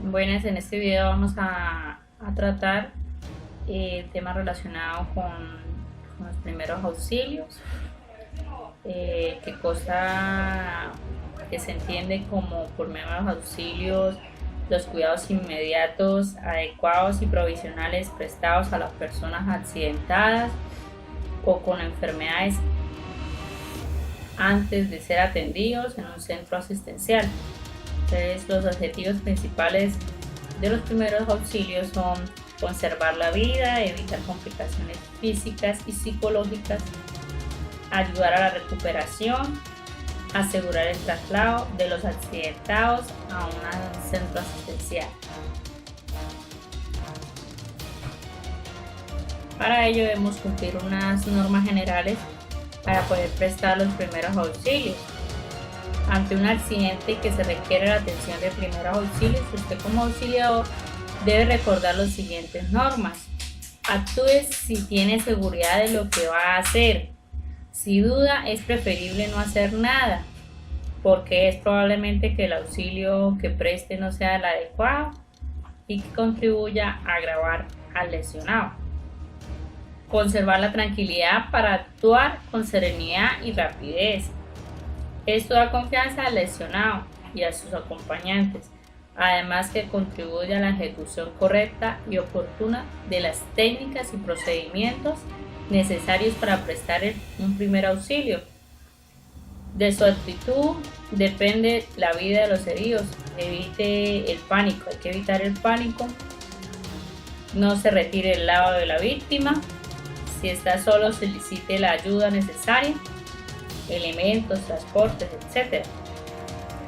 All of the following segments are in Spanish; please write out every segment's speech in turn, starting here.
Buenas, en este video vamos a tratar temas relacionados con los primeros auxilios, que cosa que se entiende como por primeros auxilios los cuidados inmediatos, adecuados y provisionales prestados a las personas accidentadas o con enfermedades antes de ser atendidos en un centro asistencial. Entonces, los objetivos principales de los primeros auxilios son conservar la vida, evitar complicaciones físicas y psicológicas, ayudar a la recuperación, asegurar el traslado de los accidentados a un centro asistencial. Para ello debemos cumplir unas normas generales para poder prestar los primeros auxilios. Ante un accidente que se requiere la atención de primeros auxilios, usted como auxiliador debe recordar las siguientes normas. Actúe si tiene seguridad de lo que va a hacer. Si duda, es preferible no hacer nada, porque es probablemente que el auxilio que preste no sea el adecuado y que contribuya a agravar al lesionado. Conservar la tranquilidad para actuar con serenidad y rapidez. Esto da confianza al lesionado y a sus acompañantes, además que contribuye a la ejecución correcta y oportuna de las técnicas y procedimientos necesarios para prestar un primer auxilio. De su actitud depende la vida de los heridos. Evite el pánico, hay que evitar el pánico. No se retire del lado de la víctima. Si está solo, solicite la ayuda necesaria, elementos, transportes, etc.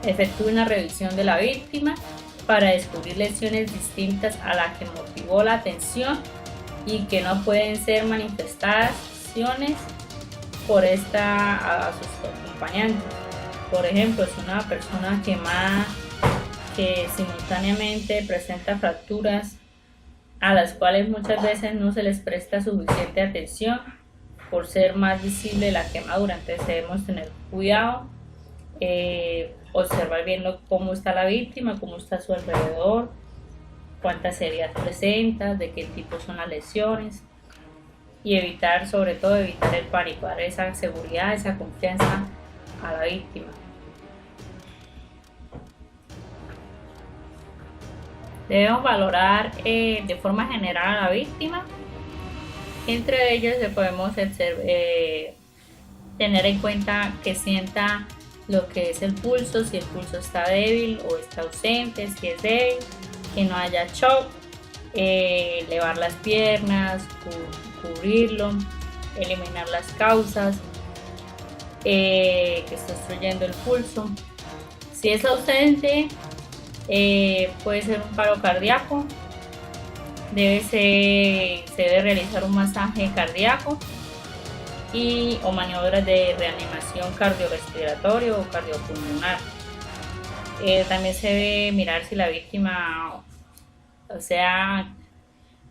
Efectúe una revisión de la víctima para descubrir lesiones distintas a la que motivó la atención y que no pueden ser manifestaciones por a sus acompañantes. Por ejemplo, es una persona quemada que simultáneamente presenta fracturas a las cuales muchas veces no se les presta suficiente atención por ser más visible la quemadura. Entonces debemos tener cuidado, observar bien cómo está la víctima, cómo está a su alrededor, cuántas heridas presenta, de qué tipo son las lesiones, y evitar, sobre todo, evitar el pánico, dar esa seguridad, esa confianza a la víctima. Debemos valorar de forma general a la víctima. Entre ellos podemos tener en cuenta que sienta lo que es el pulso, si el pulso está débil o está ausente, si es débil, que no haya shock, elevar las piernas, cubrirlo, eliminar las causas que está obstruyendo el pulso. Si es ausente, puede ser un paro cardíaco. Se debe realizar un masaje cardíaco o maniobras de reanimación cardiorrespiratorio o cardiopulmonar. También se debe mirar si la víctima,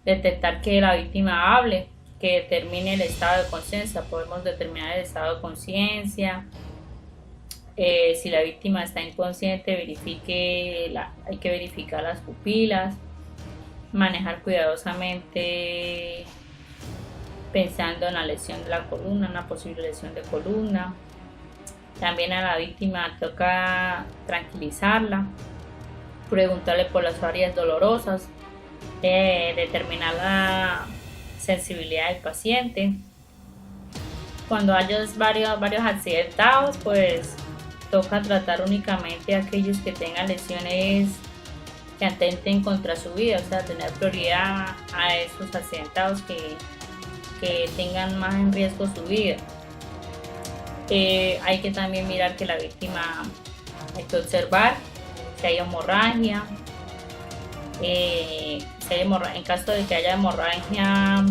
detectar que la víctima hable, que determine el estado de conciencia. Podemos determinar el estado de conciencia. Si la víctima está inconsciente, hay que verificar las pupilas, manejar cuidadosamente pensando en la lesión de la columna, una posible lesión de columna. También a la víctima toca tranquilizarla, preguntarle por las áreas dolorosas, determinar la sensibilidad del paciente. Cuando haya varios accidentados, pues toca tratar únicamente a aquellos que tengan lesiones que atenten contra su vida, tener prioridad a esos accidentados que tengan más en riesgo su vida. Hay que también mirar que la víctima, hay que observar si hay hemorragia. En caso de que haya hemorragia,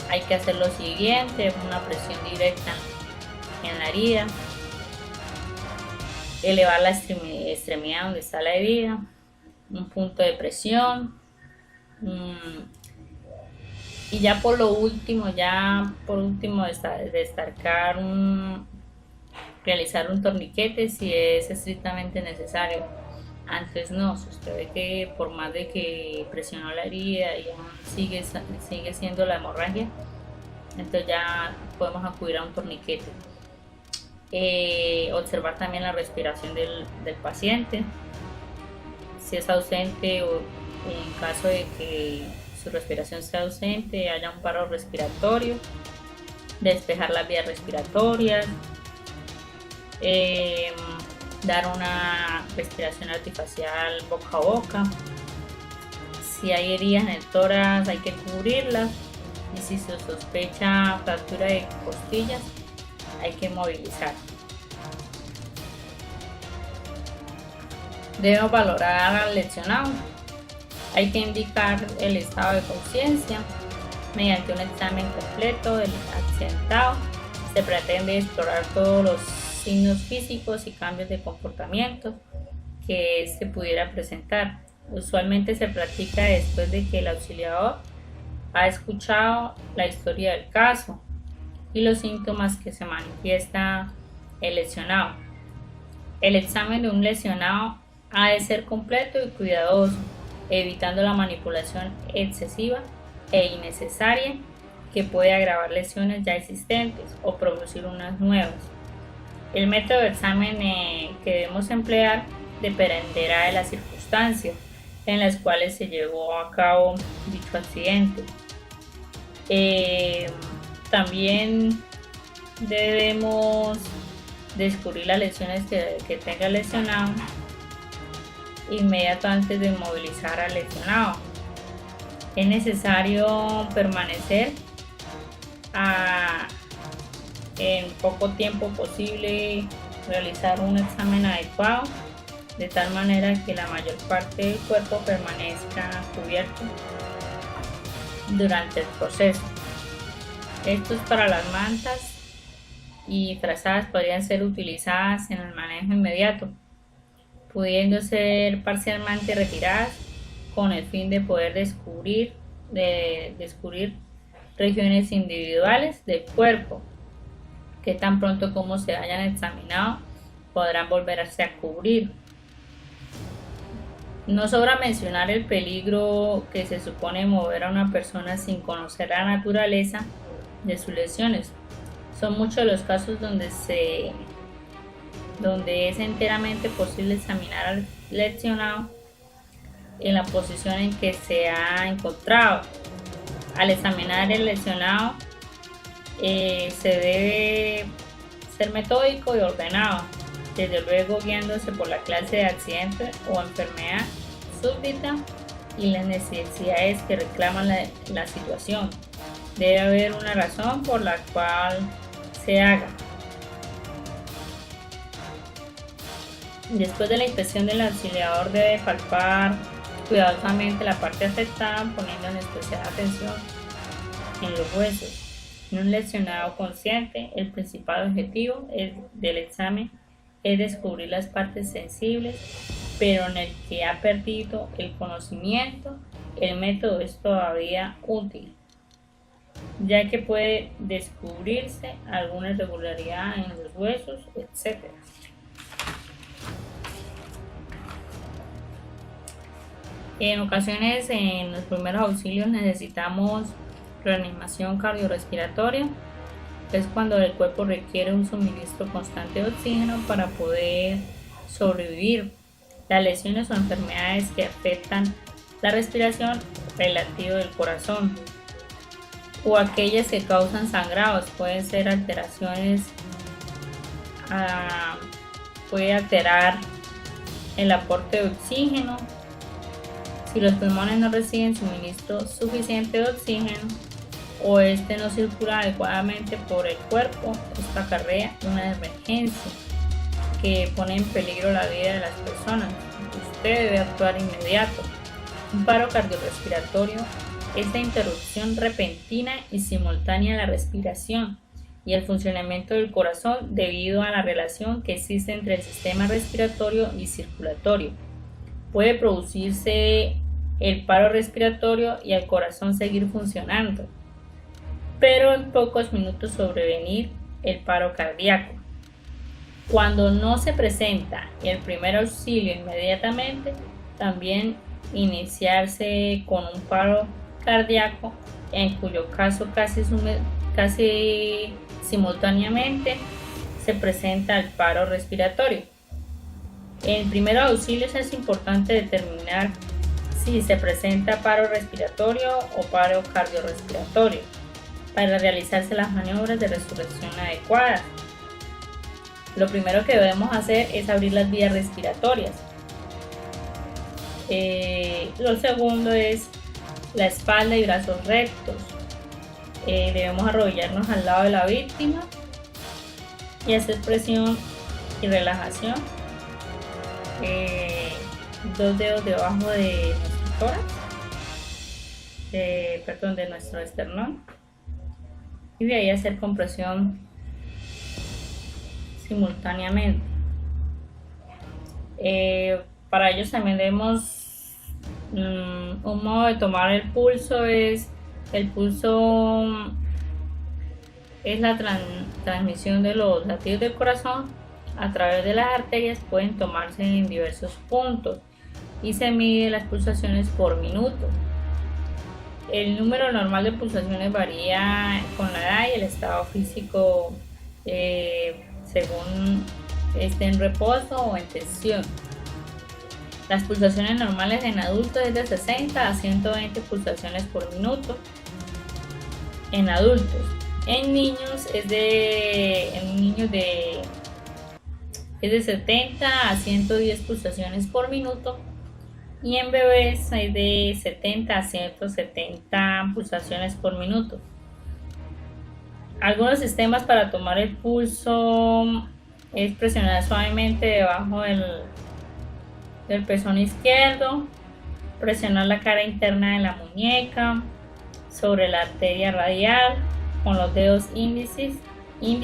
hay que hacer lo siguiente: una presión directa en la herida, elevar la extremidad donde está la herida, un punto de presión, y ya por último destacar realizar un torniquete si es estrictamente necesario. Antes no, si usted ve que por más de que presionó la herida y aún sigue siendo la hemorragia, entonces ya podemos acudir a un torniquete. Observar también la respiración del paciente, si es ausente o en caso de que su respiración sea ausente, haya un paro respiratorio, despejar las vías respiratorias, dar una respiración artificial boca a boca. Si hay heridas en el tórax hay que cubrirlas, y si se sospecha fractura de costillas hay que movilizar. Debemos valorar al lesionado. Hay que indicar el estado de conciencia mediante un examen completo del accidentado. Se pretende explorar todos los signos físicos y cambios de comportamiento que se pudiera presentar. Usualmente se practica después de que el auxiliador ha escuchado la historia del caso y los síntomas que se manifiesta el lesionado. El examen de un lesionado ha de ser completo y cuidadoso, evitando la manipulación excesiva e innecesaria que puede agravar lesiones ya existentes o producir unas nuevas. El método de examen que debemos emplear dependerá de las circunstancias en las cuales se llevó a cabo dicho accidente. También debemos descubrir las lesiones que tenga el lesionado inmediato antes de movilizar al lesionado. Es necesario permanecer en poco tiempo posible, realizar un examen adecuado de tal manera que la mayor parte del cuerpo permanezca cubierto durante el proceso. Estos para las mantas y frazadas podrían ser utilizadas en el manejo inmediato, pudiendo ser parcialmente retiradas con el fin de poder descubrir regiones individuales del cuerpo que tan pronto como se hayan examinado podrán volverse a cubrir. No sobra mencionar el peligro que se supone mover a una persona sin conocer la naturaleza de sus lesiones. Son muchos los casos donde es enteramente posible examinar al lesionado en la posición en que se ha encontrado. Al examinar el lesionado se debe ser metódico y ordenado, desde luego guiándose por la clase de accidente o enfermedad súbdita y las necesidades que reclaman la situación. Debe haber una razón por la cual se haga. Después de la inspección, del auxiliador debe palpar cuidadosamente la parte afectada, poniendo en especial atención en los huesos. En un lesionado consciente, el principal objetivo del examen es descubrir las partes sensibles, pero en el que ha perdido el conocimiento, el método es todavía útil, ya que puede descubrirse alguna irregularidad en los huesos, etc. En ocasiones, en los primeros auxilios necesitamos reanimación cardiorrespiratoria, que es cuando el cuerpo requiere un suministro constante de oxígeno para poder sobrevivir. Las lesiones o enfermedades que afectan la respiración relativa del corazón o aquellas que causan sangrados pueden ser alteraciones, puede alterar el aporte de oxígeno. Si los pulmones no reciben suministro suficiente de oxígeno o este no circula adecuadamente por el cuerpo, esto acarrea una emergencia que pone en peligro la vida de las personas. Usted debe actuar inmediato. Un paro cardiorrespiratorio es la interrupción repentina y simultánea de la respiración y el funcionamiento del corazón debido a la relación que existe entre el sistema respiratorio y circulatorio. Puede producirse el paro respiratorio y el corazón seguir funcionando, pero en pocos minutos sobrevenir el paro cardíaco. Cuando no se presenta el primer auxilio inmediatamente, también iniciarse con un paro cardíaco, en cuyo caso casi simultáneamente se presenta el paro respiratorio. En primeros auxilios es importante determinar si se presenta paro respiratorio o paro cardiorrespiratorio para realizarse las maniobras de resurrección adecuadas. Lo primero que debemos hacer es abrir las vías respiratorias. Lo segundo es la espalda y brazos rectos. Debemos arrodillarnos al lado de la víctima y hacer presión y relajación. 2 dedos debajo de nuestro tórax, de nuestro esternón, y de ahí hacer compresión simultáneamente. Para ellos también debemos un modo de tomar el pulso es la transmisión de los latidos del corazón a través de las arterias. Pueden tomarse en diversos puntos y se mide las pulsaciones por minuto. El número normal de pulsaciones varía con la edad y el estado físico, según esté en reposo o en tensión. Las pulsaciones normales en adultos es de 60 a 120 pulsaciones por minuto en adultos. En niños es de 70 a 110 pulsaciones por minuto, y en bebés hay de 70 a 170 pulsaciones por minuto. Algunos sistemas para tomar el pulso es presionar suavemente debajo del pezón izquierdo, presionar la cara interna de la muñeca sobre la arteria radial con los dedos índice y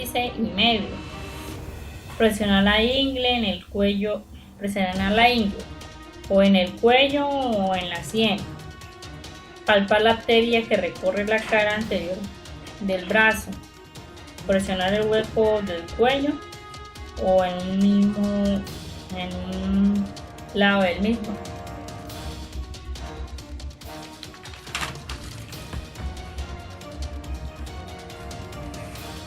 medio. Presionar la ingle en el cuello, o en el cuello o en la sien. Palpar la arteria que recorre la cara anterior del brazo. Presionar el hueco del cuello o en un lado del mismo.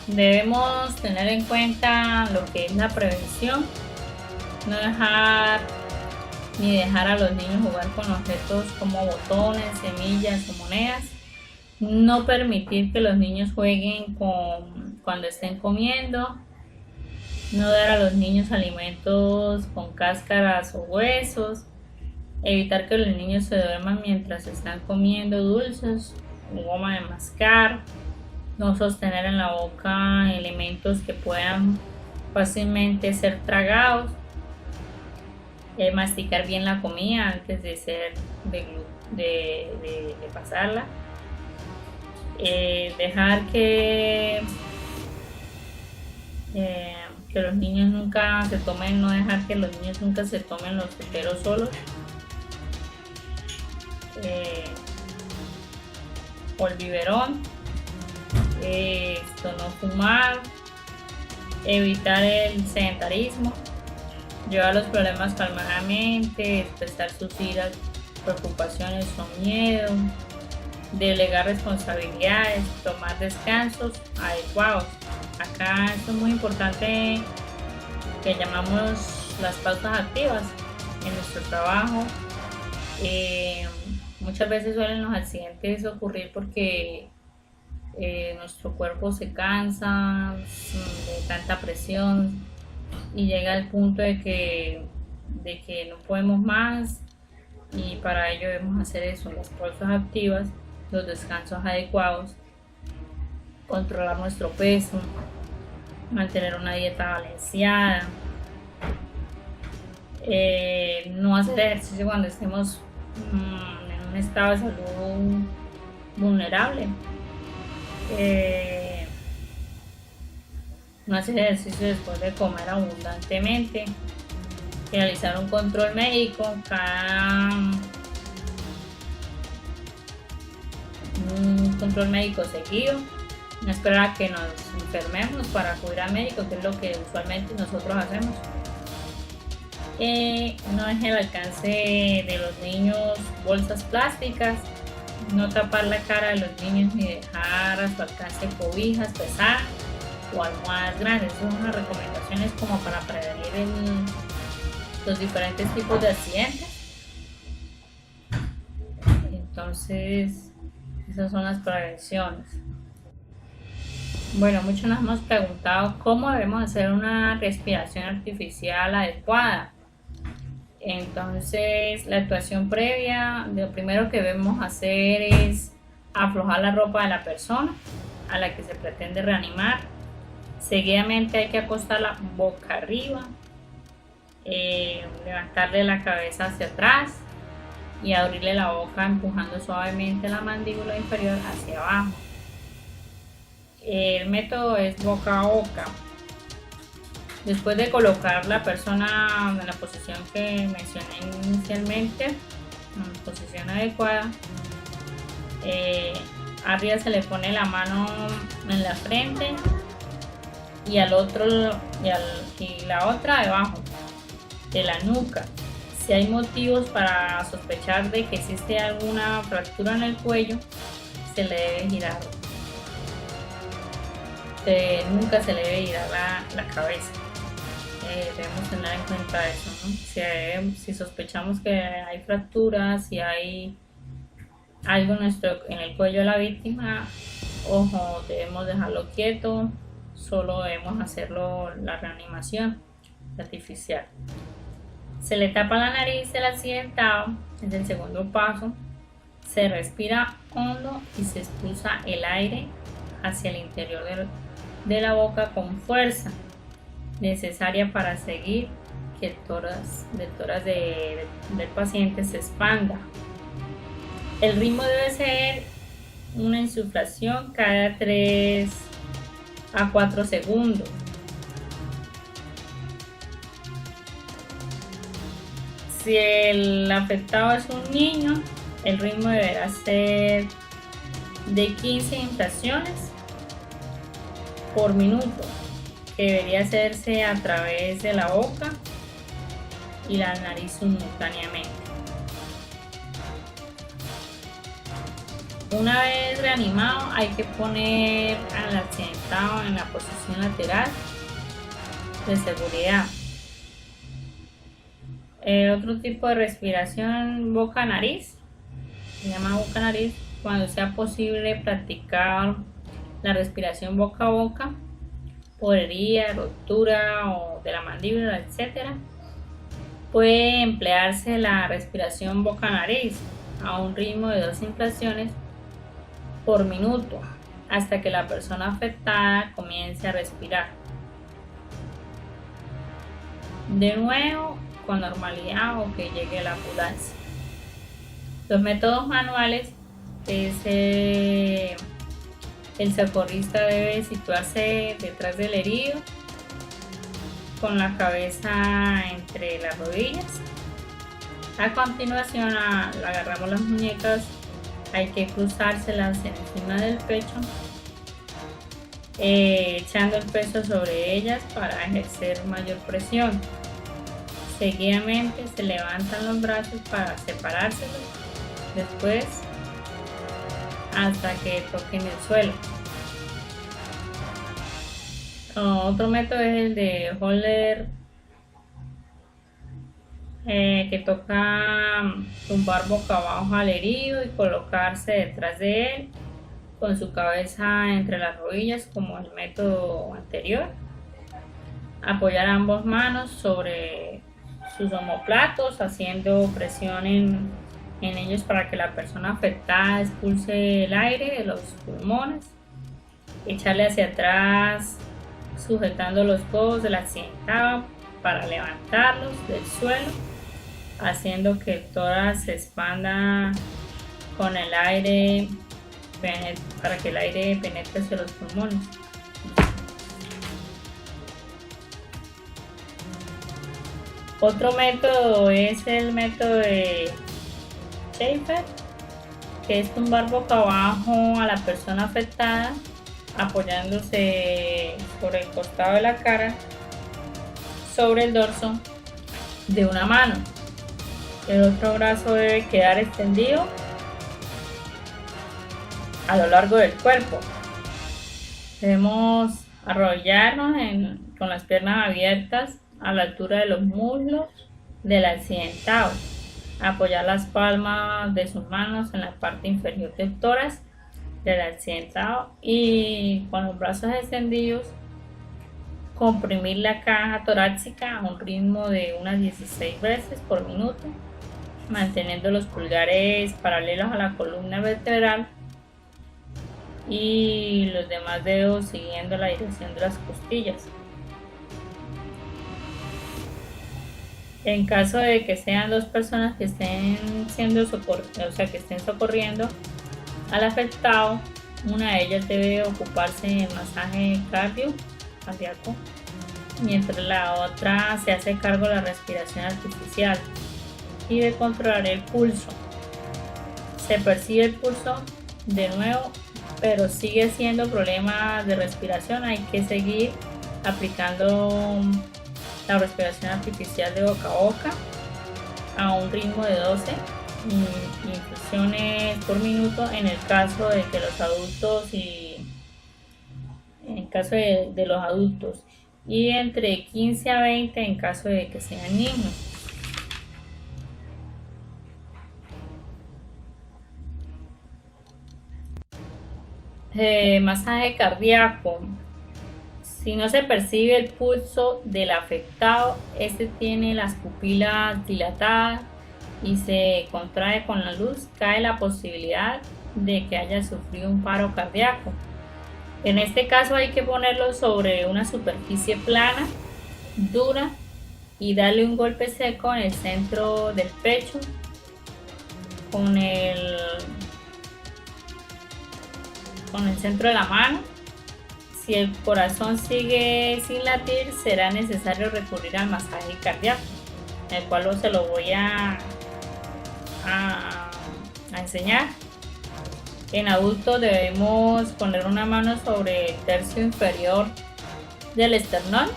Debemos tener en cuenta lo que es la prevención, no dejar a los niños jugar con objetos como botones, semillas o monedas, no permitir que los niños jueguen cuando estén comiendo, no dar a los niños alimentos con cáscaras o huesos, evitar que los niños se duerman mientras están comiendo dulces o goma de mascar, no sostener en la boca elementos que puedan fácilmente ser tragados, masticar bien la comida antes de pasarla, dejar que los niños nunca se tomen, no dejar que los niños nunca se tomen los teteros solos, o el biberón, no fumar, evitar el sedentarismo, llevar los problemas calmadamente, expresar sus iras, preocupaciones o miedo, delegar responsabilidades, tomar descansos adecuados. Acá esto es muy importante, que llamamos las pausas activas en nuestro trabajo. Muchas veces suelen los accidentes ocurrir porque nuestro cuerpo se cansa de tanta presión y llega al punto de que no podemos más, y para ello debemos hacer eso, las pausas activas, los descansos adecuados, controlar nuestro peso, mantener una dieta balanceada, no hacer ejercicio cuando estemos en un estado de salud vulnerable, no hacer ejercicio después de comer abundantemente, realizar un control médico seguido, no esperar a que nos enfermemos para acudir al médico, que es lo que usualmente nosotros hacemos. No deje al alcance de los niños bolsas plásticas, no tapar la cara de los niños ni dejar a su alcance cobijas pesadas o almohadas grandes. Son unas recomendaciones como para prevenir los diferentes tipos de accidentes. Entonces, esas son las prevenciones. Bueno, muchos nos hemos preguntado cómo debemos hacer una respiración artificial adecuada. Entonces, la actuación previa, lo primero que debemos hacer es aflojar la ropa de la persona a la que se pretende reanimar. Seguidamente hay que acostarla boca arriba, levantarle la cabeza hacia atrás y abrirle la boca empujando suavemente la mandíbula inferior hacia abajo. El método es boca a boca. Después de colocar la persona en la posición que mencioné inicialmente, en posición adecuada, arriba se le pone la mano en la frente y al otro y la otra debajo de la nuca. Si hay motivos para sospechar de que existe alguna fractura en el cuello, se le debe girar. Nunca se le debe girar la cabeza. Debemos tener en cuenta eso, ¿no? Si sospechamos que hay fracturas, si hay algo en el cuello de la víctima, ojo, debemos dejarlo quieto, solo debemos hacerlo la reanimación artificial. Se le tapa la nariz del accidentado, es el segundo paso. Se respira hondo y se expulsa el aire hacia el interior de la boca con fuerza necesaria para seguir que el tórax del paciente se expanda. El ritmo debe ser una insuflación cada 3 a 4 segundos. Si el afectado es un niño, el ritmo deberá ser de 15 inflaciones por minuto, que debería hacerse a través de la boca y la nariz simultáneamente. Una vez reanimado, hay que poner al accidentado en la posición lateral de seguridad. Otro tipo de respiración boca-nariz, se llama boca-nariz, cuando sea posible practicar la respiración boca a boca por herida, ruptura o de la mandíbula, etc. Puede emplearse la respiración boca-nariz a un ritmo de 2 inflaciones por minuto hasta que la persona afectada comience a respirar. De nuevo, con normalidad o que llegue la ambulancia. Los métodos manuales es el socorrista debe situarse detrás del herido con la cabeza entre las rodillas. A continuación le agarramos las muñecas, hay que cruzárselas encima del pecho, echando el peso sobre ellas para ejercer mayor presión. Seguidamente se levantan los brazos para separárselos, después hasta que toquen el suelo. Otro método es el de holder, que toca tumbar boca abajo al herido y colocarse detrás de él con su cabeza entre las rodillas como el método anterior. Apoyar ambas manos sobre sus omóplatos haciendo presión en ellos para que la persona afectada expulse el aire de los pulmones. Echarle hacia atrás sujetando los codos del accidentado para levantarlos del suelo, haciendo que el tórax se expanda con el aire para que el aire penetre hacia los pulmones. Otro método es el método de Schaefer, que es tumbar boca abajo a la persona afectada apoyándose sobre el costado de la cara, sobre el dorso de una mano. El otro brazo debe quedar extendido a lo largo del cuerpo. Debemos arrodillarnos con las piernas abiertas a la altura de los muslos del accidentado. Apoyar las palmas de sus manos en la parte inferior del tórax del accidentado y con los brazos extendidos comprimir la caja torácica a un ritmo de unas 16 veces por minuto, manteniendo los pulgares paralelos a la columna vertebral y los demás dedos siguiendo la dirección de las costillas. En caso de que sean dos personas que estén que estén socorriendo al afectado, una de ellas debe ocuparse del masaje cardíaco, mientras la otra se hace cargo de la respiración artificial y de controlar el pulso. Se percibe el pulso de nuevo, pero sigue siendo problema de respiración. Hay que seguir aplicando la respiración artificial de boca a boca a un ritmo de 12 infusiones por minuto en el caso de que los adultos de los adultos y entre 15 a 20 en caso de que sean niños. Masaje cardíaco. Si no se percibe el pulso del afectado, este tiene las pupilas dilatadas y se contrae con la luz, cae la posibilidad de que haya sufrido un paro cardíaco. En este caso hay que ponerlo sobre una superficie plana, dura, y darle un golpe seco en el centro del pecho con el centro de la mano. Si el corazón sigue sin latir, será necesario recurrir al masaje cardíaco, el cual se lo voy a enseñar. En adultos debemos poner una mano sobre el tercio inferior del esternón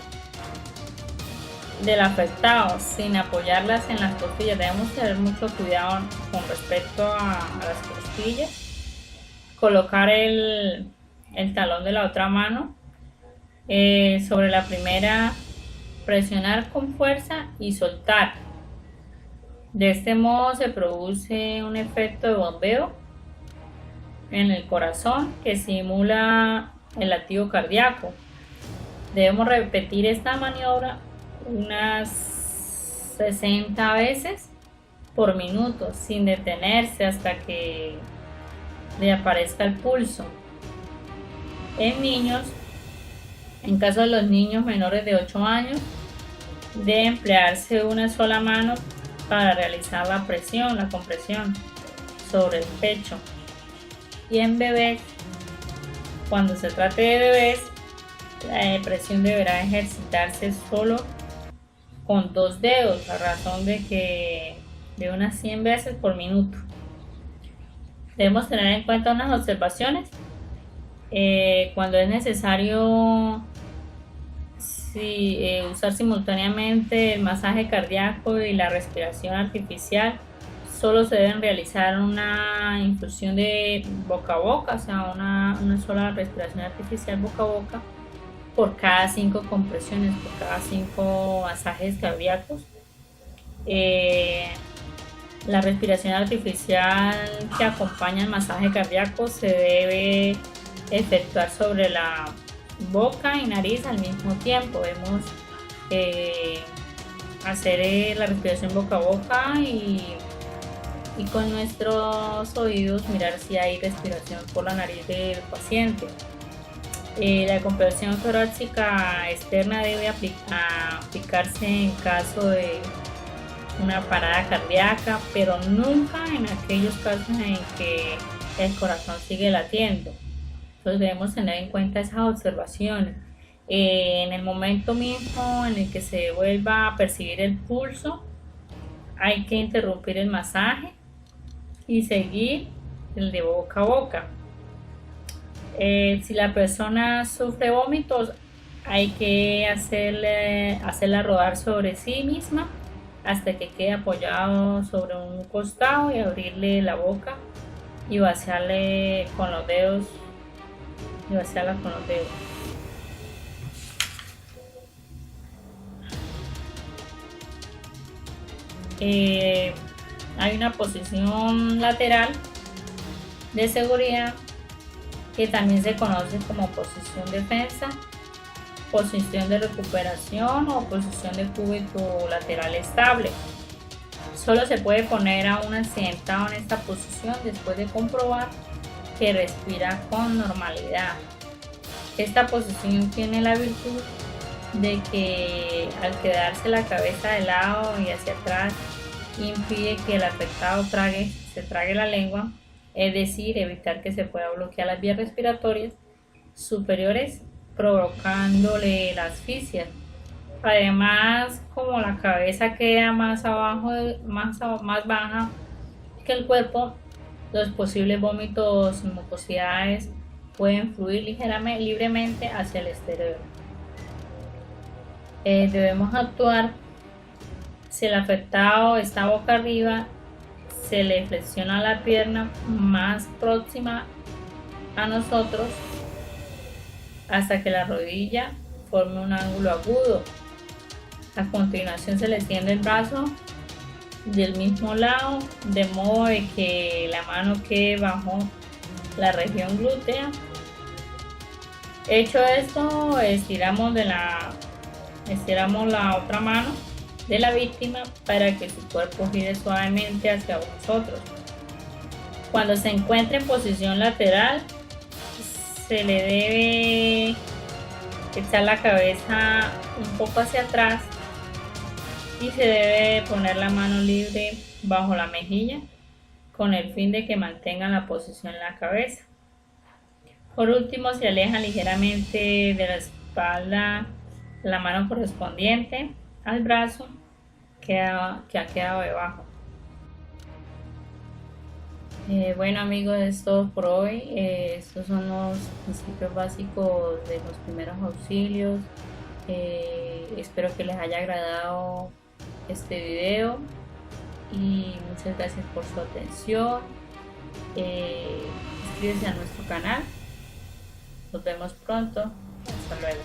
del afectado sin apoyarlas en las costillas. Debemos tener mucho cuidado con respecto a las costillas. Colocar el talón de la otra mano sobre la primera, presionar con fuerza y soltar. De este modo se produce un efecto de bombeo en el corazón que simula el latido cardíaco. Debemos repetir esta maniobra unas 60 veces por minuto sin detenerse hasta que le aparezca el pulso. En niños, en caso de los niños menores de 8 años, debe emplearse una sola mano para realizar la compresión sobre el pecho. Y en bebés, cuando se trate de bebés, la presión deberá ejercitarse solo con 2 dedos, a razón de unas 100 veces por minuto. Debemos tener en cuenta unas observaciones. Cuando es necesario usar simultáneamente el masaje cardíaco y la respiración artificial, solo se deben realizar una infusión de boca a boca, o sea, una sola respiración artificial boca a boca por cada 5 compresiones, por cada 5 masajes cardíacos. La respiración artificial que acompaña el masaje cardíaco se debe efectuar sobre la boca y nariz al mismo tiempo. Debemos hacer la respiración boca a boca y con nuestros oídos mirar si hay respiración por la nariz del paciente. La compresión torácica externa debe aplicarse en caso de una parada cardíaca, pero nunca en aquellos casos en que el corazón sigue latiendo. Entonces debemos tener en cuenta esas observaciones. En el momento mismo en el que se vuelva a percibir el pulso, hay que interrumpir el masaje y seguir el de boca a boca. Si la persona sufre vómitos, hay que hacerla rodar sobre sí misma hasta que quede apoyado sobre un costado y abrirle la boca y vaciarle con los dedos y vaciarla con los dedos. Hay una posición lateral de seguridad que también se conoce como posición defensa, posición de recuperación o posición de cúbito lateral estable. Solo se puede poner a un accidentado en esta posición después de comprobar que respira con normalidad. Esta posición tiene la virtud de que al quedarse la cabeza de lado y hacia atrás impide que el afectado se trague la lengua, es decir, evitar que se pueda bloquear las vías respiratorias superiores provocándole la asfixia. Además, como la cabeza queda más abajo, más baja que el cuerpo, los posibles vómitos y mucosidades pueden fluir libremente hacia el exterior. Debemos actuar si el afectado está boca arriba, se le flexiona la pierna más próxima a nosotros hasta que la rodilla forme un ángulo agudo. A continuación se le extiende el brazo del mismo lado, de modo de que la mano quede bajo la región glútea. Hecho esto, estiramos la otra mano de la víctima para que su cuerpo gire suavemente hacia nosotros. Cuando se encuentre en posición lateral, se le debe echar la cabeza un poco hacia atrás y se debe poner la mano libre bajo la mejilla con el fin de que mantenga la posición en la cabeza. Por último, se aleja ligeramente de la espalda la mano correspondiente al brazo que ha quedado debajo. Bueno amigos, es todo por hoy. Estos son los principios básicos de los primeros auxilios. Espero que les haya agradado este video y muchas gracias por su atención. Suscríbanse a nuestro canal. Nos vemos pronto. Hasta luego.